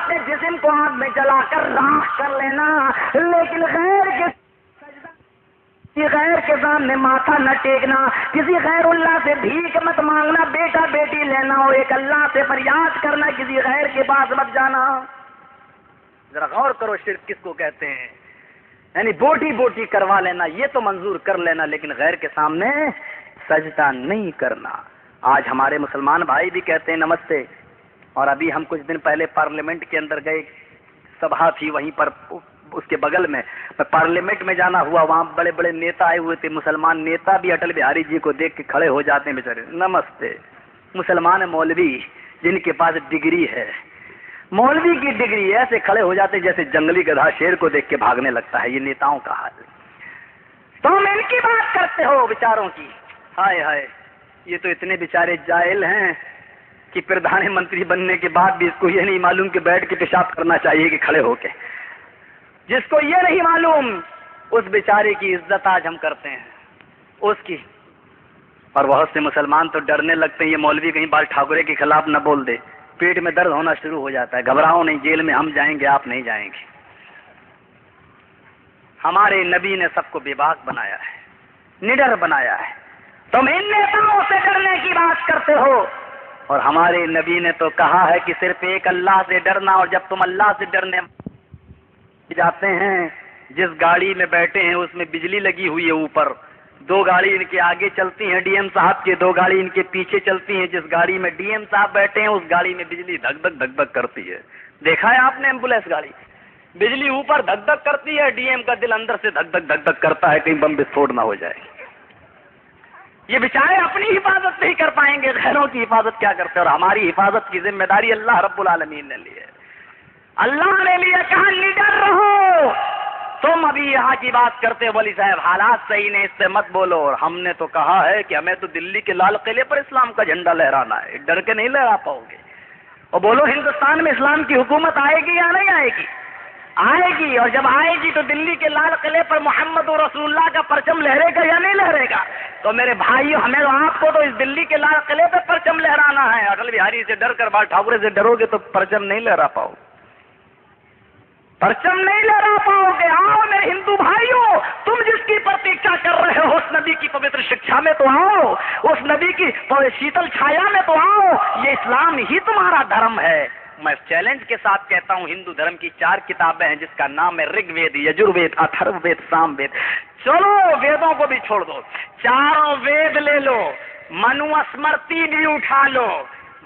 اپنے جسم کو آگ میں جلا کر راکھ کر لینا، لیکن غیر کے سامنے ماتھا نہ ٹیکنا، کسی غیر اللہ سے بھیک مت مانگنا، بیٹا بیٹی لینا ہو ایک اللہ سے فریاد کرنا، کسی غیر کے پاس مت جانا۔ ذرا غور کرو شرک کس کو کہتے ہیں، یعنی بوٹی بوٹی کروا لینا یہ تو منظور کر لینا، لیکن غیر کے سامنے سجدہ نہیں کرنا۔ آج ہمارے مسلمان بھائی بھی کہتے ہیں نمستے، اور ابھی ہم کچھ دن پہلے پارلیمنٹ کے اندر گئے، سبھا تھی وہیں پر اس کے بغل میں پارلیمنٹ میں جانا ہوا، وہاں بڑے بڑے نیتا آئے ہوئے تھے، مسلمان نیتا بھی اٹل بہاری جی کو دیکھ کے کھڑے ہو جاتے ہیں بیچارے، نمستے۔ مسلمان مولوی جن کے پاس ڈگری ہے، مولوی کی ڈگری، ایسے کھڑے ہو جاتے جیسے جنگلی گدھا شیر کو دیکھ کے بھاگنے لگتا ہے۔ یہ نیتاؤں کا حال، تم ان کی بات کرتے ہو بیچاروں کی، ہائے ہائے، یہ تو اتنے بیچارے جاہل ہیں کہ پردھان منتری بننے کے بعد بھی اس کو یہ نہیں معلوم کہ بیٹھ کے پیشاب کرنا چاہیے کہ کھڑے ہو کے۔ جس کو یہ نہیں معلوم اس بیچارے کی عزت آج ہم کرتے ہیں، اس کی۔ اور بہت سے مسلمان تو ڈرنے لگتے ہیں یہ مولوی کہیں بال ٹھاکرے کے خلاف نہ بول دے، پیٹ میں درد ہونا شروع ہو جاتا ہے، گھبراؤ نہیں، جیل میں ہم جائیں گے، آپ نہیں جائیں گے۔ ہمارے نبی نے سب کو بے باک بنایا ہے، نڈر بنایا ہے، تم ان نیتاؤں سے ڈرنے کی بات کرتے ہو، اور ہمارے نبی نے تو کہا ہے کہ صرف ایک اللہ سے ڈرنا، اور جب تم اللہ سے ڈرنے جاتے ہیں، جس گاڑی میں بیٹھے ہیں اس میں بجلی لگی ہوئی ہے اوپر، دو گاڑی ان کے آگے چلتی ہیں ڈی ایم صاحب کے، دو گاڑی ان کے پیچھے چلتی ہیں، جس گاڑی میں ڈی ایم صاحب بیٹھے ہیں اس گاڑی میں بجلی دھک دھک دھک دھک کرتی ہے۔ دیکھا ہے آپ نے ایمبولینس گاڑی، بجلی اوپر دھک دھک کرتی ہے، ڈی ایم کا دل اندر سے دھک دھک دھک دھک کرتا ہے کہیں بم بسفوٹ نہ ہو جائے۔ یہ بیچارے اپنی حفاظت نہیں کر پائیں گے، غیروں کی حفاظت کیا کرتے ہیں، اور ہماری حفاظت کی ذمہ داری اللہ رب العالمین نے لی ہے۔ اللہ نے لیے کہا نڈر رہو، تم ابھی یہاں کی بات کرتے ہو ولی صاحب حالات صحیح نہیں، اس سے مت بولو، اور ہم نے تو کہا ہے کہ ہمیں تو دلی کے لال قلعے پر اسلام کا جھنڈا لہرانا ہے، ڈر کے نہیں لہرا پاؤ گے۔ اور بولو ہندوستان میں اسلام کی حکومت آئے گی یا نہیں آئے گی؟ آئے گی، اور جب آئے گی تو دلی کے لال قلعے پر محمد رسول اللہ کا پرچم لہرے گا یا نہیں لہرے گا؟ تو میرے بھائیو، ہمیں آپ کو تو اس دلی کے لال قلعے پر پرچم لہرانا ہے، اٹل بہاری سے ڈر کر بال ٹھاکرے سے ڈرو گے تو پرچم نہیں لہرا پاؤ، پرچم نہیں لہرا پاؤ گے۔ آؤ میرے ہندو بھائیوں، تم جس کی پرتیکشا کر رہے ہو اس نبی کی پوتر شکشا میں تو آؤ، اس نبی کی شیتل چھایا میں تو آؤ، یہ اسلام ہی تمہارا دھرم ہے۔ میں چیلنج کے ساتھ کہتا ہوں، ہندو دھرم کی 4 کتابیں ہیں جس کا نام ہے رگ وید، یجروید، اتھرو وید، سام وید۔ چلو ویدوں کو بھی چھوڑ دو، چاروں وید لے لو، منو اسمرتی بھی اٹھا لو،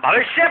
بھوشیہ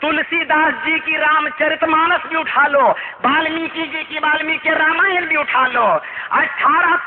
تلسی داس جی کی رام چرت مانس بھی اٹھا لو، والمیکی جی کی والمیکی رامائن بھی اٹھا لو، 18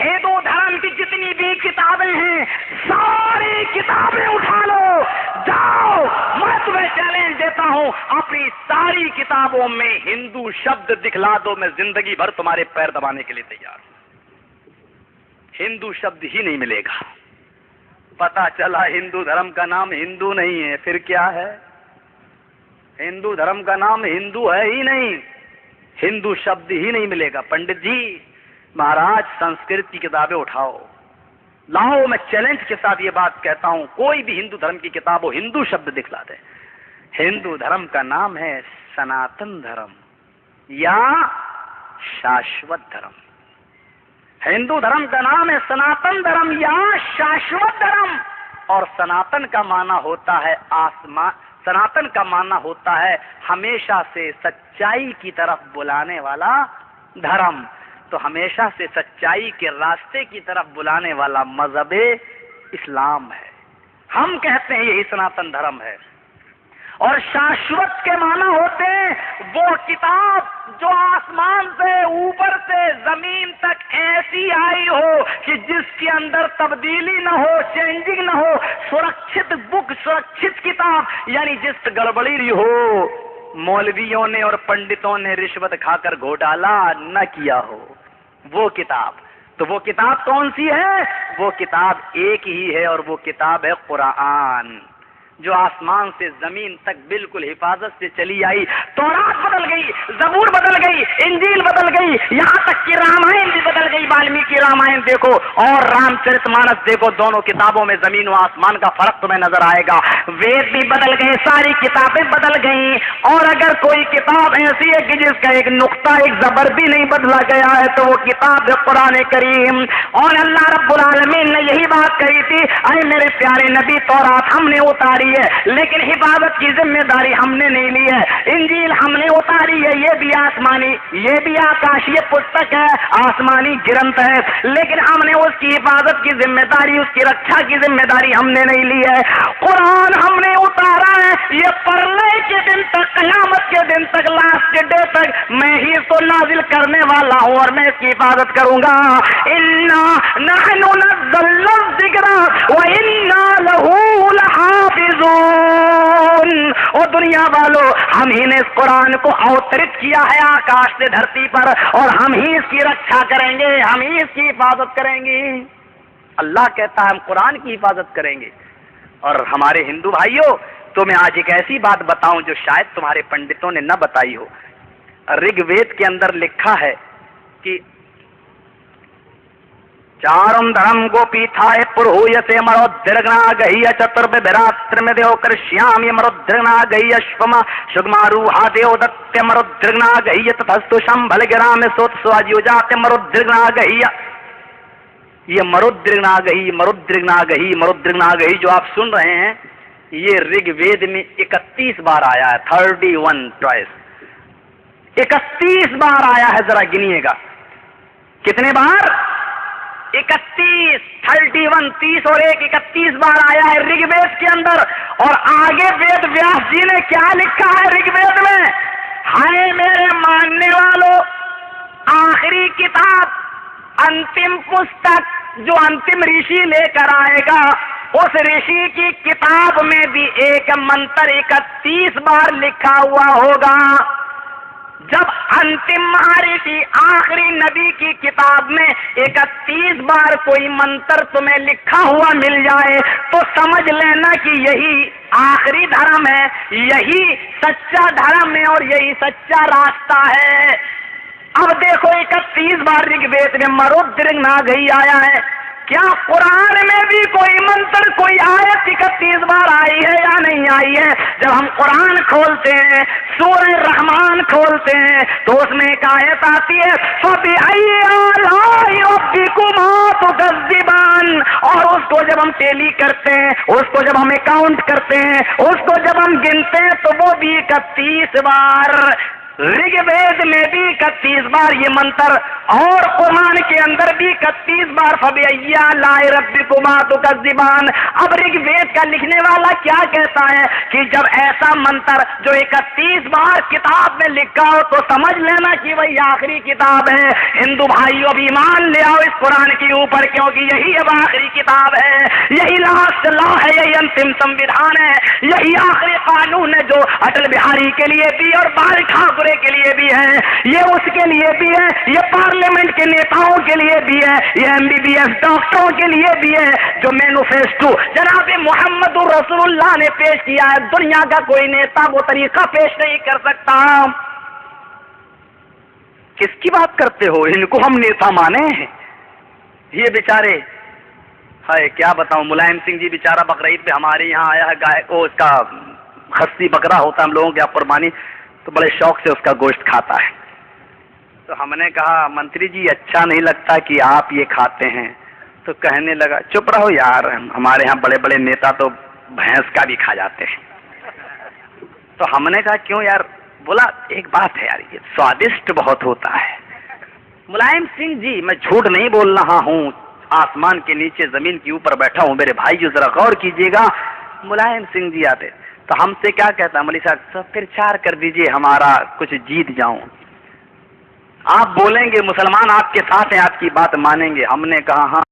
ہندو دھرم کی جتنی بھی کتابیں ہیں ساری کتابیں اٹھا لو، جاؤ، میں تمہیں چیلنج دیتا ہوں، اپنی ساری کتابوں میں ہندو شبد دکھلا دو، میں زندگی بھر تمہارے پیر دبانے کے لیے تیار ہوں۔ ہندو شبد ہی نہیں ملے گا۔ پتا چلا ہندو دھرم کا نام ہندو نہیں ہے، پھر کیا ہے؟ ہندو دھرم کا نام ہندو ہے ہی نہیں، ہندو شبد ہی نہیں ملے گا۔ پنڈت جی مہاراج سنسکرت کی کتابیں اٹھاؤ لاؤ، میں چیلنج کے ساتھ یہ بات کہتا ہوں، کوئی بھی ہندو دھرم کی کتاب ہو ہندو شبد دکھلا دے۔ ہندو دھرم کا نام ہے سناتن دھرم یا شاشوت دھرم۔ ہندو دھرم کا نام ہے سناتن دھرم یا شاشوت دھرم، اور سناتن کا معنی ہوتا ہے آسمان، سناتن کا معنی ہوتا ہے ہمیشہ سے سچائی کی طرف بلانے والا دھرم، تو ہمیشہ سے سچائی کے راستے کی طرف بلانے والا مذہب اسلام ہے، ہم کہتے ہیں یہی سناتن دھرم ہے۔ اور شاشوت کے معنی ہوتے ہیں وہ کتاب جو آسمان سے اوپر سے زمین تک ایسی آئی ہو کہ جس کے اندر تبدیلی نہ ہو، چینجنگ نہ ہو، سرکشت بک، سرکشت کتاب، یعنی جس گڑبڑی ہو مولویوں نے اور پنڈتوں نے رشوت کھا کر گھوٹالا نہ کیا ہو، وہ کتاب۔ تو وہ کتاب کون سی ہے؟ وہ کتاب ایک ہی ہے، اور وہ کتاب ہے قرآن۔ جو آسمان سے زمین تک بالکل حفاظت سے چلی آئی. تورات بدل گئی, زبور بدل گئی, انجیل بدل گئی, یہاں تک کہ رامائن بھی بدل گئی. والمیکی رامائن دیکھو اور رام چرت مانس دیکھو, دونوں کتابوں میں زمین و آسمان کا فرق تمہیں نظر آئے گا. وید بھی بدل گئے, ساری کتابیں بدل گئیں. اور اگر کوئی کتاب ایسی ہے کہ جس کا ایک نقطہ ایک زبر بھی نہیں بدلا گیا ہے تو وہ کتاب ہے قرآن کریم. اور اللہ رب العالمین نے یہی بات کہی تھی, اے میرے پیارے نبی تورات ہم نے اتاری ہے لیکن حفاظت کی ذمہ داری ہم نے نہیں لی ہے. انجیل ہم نے اتاری ہے, یہ بھی آسمانی, یہ بھی آکاشی پستک ہے, آسمانی گرنتھ ہے, لیکن ہم نے اس کی حفاظت کی ذمہ داری, اس کی رکھا کی ذمہ داری ہم نے نہیں لی ہے. قرآن ہم نے اتارا ہے, یہ پرلے کے دن تک, قیامت کے دن تک, لاسٹ ڈے تک میں ہی اس کو نازل کرنے والا ہوں اور میں اس کی حفاظت کروں گا. انا نحن نزلنا الذکر وانا لہ لحافظون. او دنیا والو, ہم ہی نے اس قرآن کو اوترت کیا ہے آکاش سے دھرتی پر, اور ہم ہی اس کی رکشا کریں گے, ہم ہی اس کی حفاظت کریں گے. اللہ کہتا ہے ہم قرآن کی حفاظت کریں گے. اور ہمارے ہندو بھائیوں, تو میں آج ایک ایسی بات بتاؤں جو شاید تمہارے پنڈتوں نے نہ بتائی ہو. رگ وید کے اندر لکھا ہے کہ چارم دھرم گوپی تھائے پرویتے مرودرگنا گئی چترب براتر میں دیو کر شیام یہ مرودرگنا گئی اشفما شگما روحا دیو دت مرودرگنا گئی تتستو شمبھل گرام سوت سواجیو جاتے مرودرگنا گئی. یہ مرودرگنا گئی, مرودرگنا گئی, مرودرگنا گئی جو آپ سن رہے ہیں یہ رگ وید میں 31 بار آیا ہے. 31 ٹوائس 31 بار آیا ہے. ذرا گنیے گا کتنے بار. 31, 31, 30 اور 1, 31 بار آیا ہے رگ وید کے اندر. اور آگے وید ویاس جی نے کیا لکھا ہے رگ وید میں, ہائے میرے ماننے والوں, آخری کتاب, انتم پستک جو انتم رشی لے کر آئے گا, اس رشی کی کتاب میں بھی ایک منتر 31 بار لکھا ہوا ہوگا. جب انتم مہارشی آخری نبی کی کتاب میں 31 بار کوئی منتر تمہیں لکھا ہوا مل جائے تو سمجھ لینا کہ یہی آخری دھرم ہے, یہی سچا دھرم ہے اور یہی سچا راستہ ہے. اب دیکھو 31 بار رگ وید میں مرودرگنا گئی آیا ہے. کیا قرآن میں بھی کوئی منتر, کوئی آیت 31 بار آئی ہے یا نہیں آئی ہے؟ جب ہم قرآن کھولتے ہیں, سورہ رحمان کھولتے ہیں, تو اس میں ایک آیت آتی ہے فَبِأَيِّ آلَاءِ رَبِّكُمَا تُكَذِّبَانِ. اور اس کو جب ہم ٹیلی کرتے ہیں, اس کو جب ہم اکاؤنٹ کرتے ہیں, اس کو جب ہم گنتے ہیں تو وہ بھی 31 بار. رگ وید میں بھی 31 بار یہ منتر, اور قرآن کے اندر بھی 31 بار فَبِأَيِّ آلَاءِ رَبِّكُمَا تُكَذِّبَانِ. اب رگ وید کا لکھنے والا کیا کہتا ہے کہ جب ایسا منتر جو 31 بار کتاب میں لکھا ہو تو سمجھ لینا کہ وہی آخری کتاب ہے. ہندو بھائیوں بھی ایمان لے آؤ اس قرآن کے اوپر, کیونکہ یہی اب آخری کتاب ہے, یہی لاسٹ لا ہے, یہی انتم سنویدھان ہے, یہی آخری قانون ہے جو اٹل بہاری کے لیے بھی اور بال ٹھاکرے کے لیے بھی ہے, یہ اس کے لیے بھی ہے, یہ پارلیمنٹ کے نیتاؤں کے لیے بھی ہے, یہ MBBS ڈاکٹروں کے لیے بھی ہے. جو مینوفیسٹو جناب محمد رسول اللہ نے پیش کیا ہے, دنیا کا کوئی نیتا وہ طریقہ پیش نہیں کر سکتا. کس کی بات کرتے ہو, ان کو ہم نیتا مانے ہیں. یہ بیچارے, ہائے کیا بتاؤں, ملائم سنگھ جی بیچارہ بقرعید پہ ہمارے یہاں آیا ہے, گائے وہ اس کا خصی بکرا ہوتا ہے ہم لوگوں کے یہاں قربانی, تو بڑے شوق سے اس کا گوشت کھاتا ہے. تو ہم نے کہا منتری جی اچھا نہیں لگتا کہ آپ یہ کھاتے ہیں. تو کہنے لگا چپ رہو یار, ہمارے ہاں بڑے بڑے نیتا تو بھینس کا بھی کھا جاتے ہیں. تو ہم نے کہا کیوں یار؟ بولا ایک بات ہے یار, یہ سوادشٹ بہت ہوتا ہے. ملائم سنگھ جی, میں جھوٹ نہیں بول رہا ہوں, آسمان کے نیچے زمین کے اوپر بیٹھا ہوں, میرے بھائی جو ذرا غور کیجیے گا. ملائم سنگھ جی آتے تو ہم سے کیا کہتا, مولوی صاحب پھر 4 کر دیجئے, ہمارا کچھ جیت جاؤں. آپ بولیں گے مسلمان آپ کے ساتھ ہیں, آپ کی بات مانیں گے. ہم نے کہا ہاں